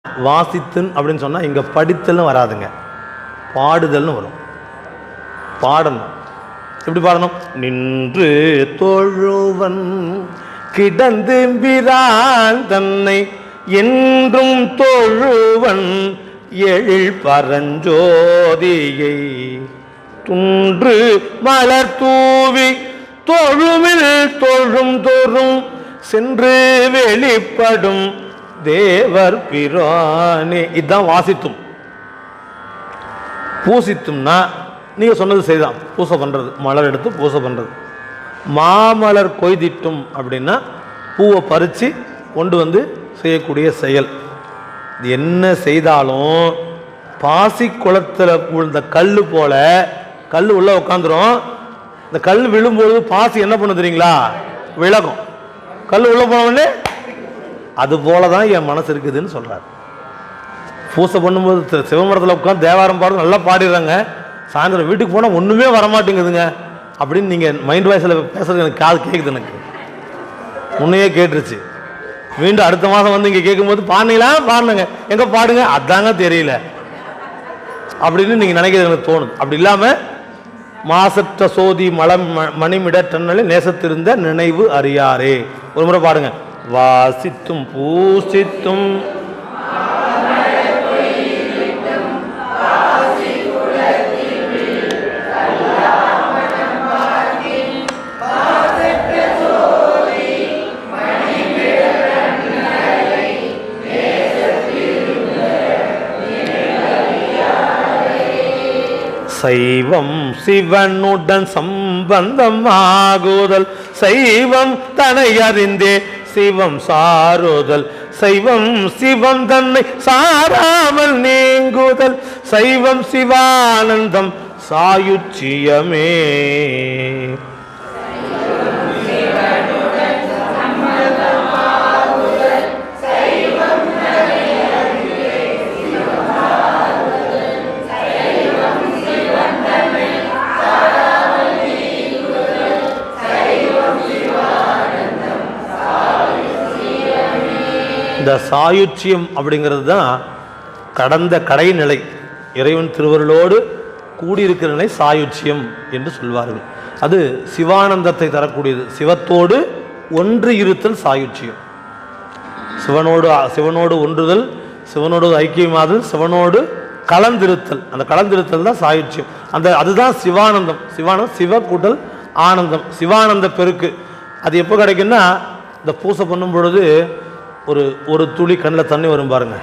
வாசித்துன் அப்படின்னு சொன்னால் இங்கே படித்தல்னு வராதுங்க, பாடுதல்னு வரும். பாடணும். எப்படி பாடணும்? நின்று தொழுவன் கிடந்தும்பிரான் தன்னை என்றும் தொழுவன் எழில் பரஞ்சோதியை துன்று மலர் தூவி தொழுமில் தொழும் தோறும் சென்று வெளிப்படும் தேவர் பிரானே. இதுதான் வாசித்தும். பூசித்தும்னா நீங்க சொன்னது செய்தான், பூசை பண்றது, மலர் எடுத்து பூசை பண்றது. மாமலர் கொய்திட்டும் அப்படின்னா பூவை பறித்து கொண்டு வந்து செய்யக்கூடிய செயல். என்ன செய்தாலும் பாசி குளத்தில் விழுந்த கல் போல கல் உள்ள உட்காந்துரும். இந்த கல் விழும்பொழுது பாசி என்ன பண்ண தெரியுங்களா? விலகும். கல் உள்ள போனோடனே அது போல தான் என் மனசு இருக்குதுன்னு சொல்றாரு. பூசை பண்ணும்போது சிவமரத்தில் உட்காந்து தேவாரம் பாடுறது நல்லா பாடிடுறாங்க. சாயந்தரம் வீட்டுக்கு போனால் ஒன்றுமே வரமாட்டேங்குதுங்க அப்படின்னு நீங்கள் மைண்ட் வாய்ஸில் பேசுறது எனக்கு காது கேட்குது. எனக்கு முன்னையே கேட்டுருச்சு. மீண்டும் அடுத்த மாதம் வந்து இங்கே கேட்கும்போது பாடுனீங்களா? பாடுங்க. எங்கே பாடுங்க? அதாங்க தெரியல அப்படின்னு நீங்கள் நினைக்கிறது எனக்கு தோணுது. அப்படி இல்லாமல் மாசற்ற சோதி மலம் மணிமிட டன்னலே நேசத்திருந்த நினைவு அறியாரே. ஒரு முறை பாடுங்க. வாசித்தும் பூசித்தும் சைவம் சிவனுடன் சம்பந்தமாகுதல் சைவம் தன்னை அறிந்தே சிவம் சாருதல் சைவம் சிவம் தன்னை சாராமல் நீங்குதல் சைவம் சிவானந்தம் சாயுச்சியமே. இந்த சாயுச்சியம் அப்படிங்கிறது தான் கடந்த கடைநிலை. இறைவன் திருவருளோடு கூடியிருக்கிற நிலை சாயுச்சியம் என்று சொல்வார்கள். அது சிவானந்தத்தை தரக்கூடியது. சிவத்தோடு ஒன்று இருத்தல் சாயுச்சியம். சிவனோடு ஒன்றுதல், சிவனோடு ஐக்கியமாதல், சிவனோடு கலந்திருத்தல். அந்த கலந்திருத்தல் தான் சாயுச்சியம். அதுதான் சிவானந்தம். சிவானந்தம் சிவ கூட்டல் ஆனந்தம், சிவானந்த பெருக்கு. அது எப்போ கிடைக்குன்னா இந்த பூசை பண்ணும் பொழுது ஒரு துளி கண்ணில் தண்ணி வரும் பாருங்க.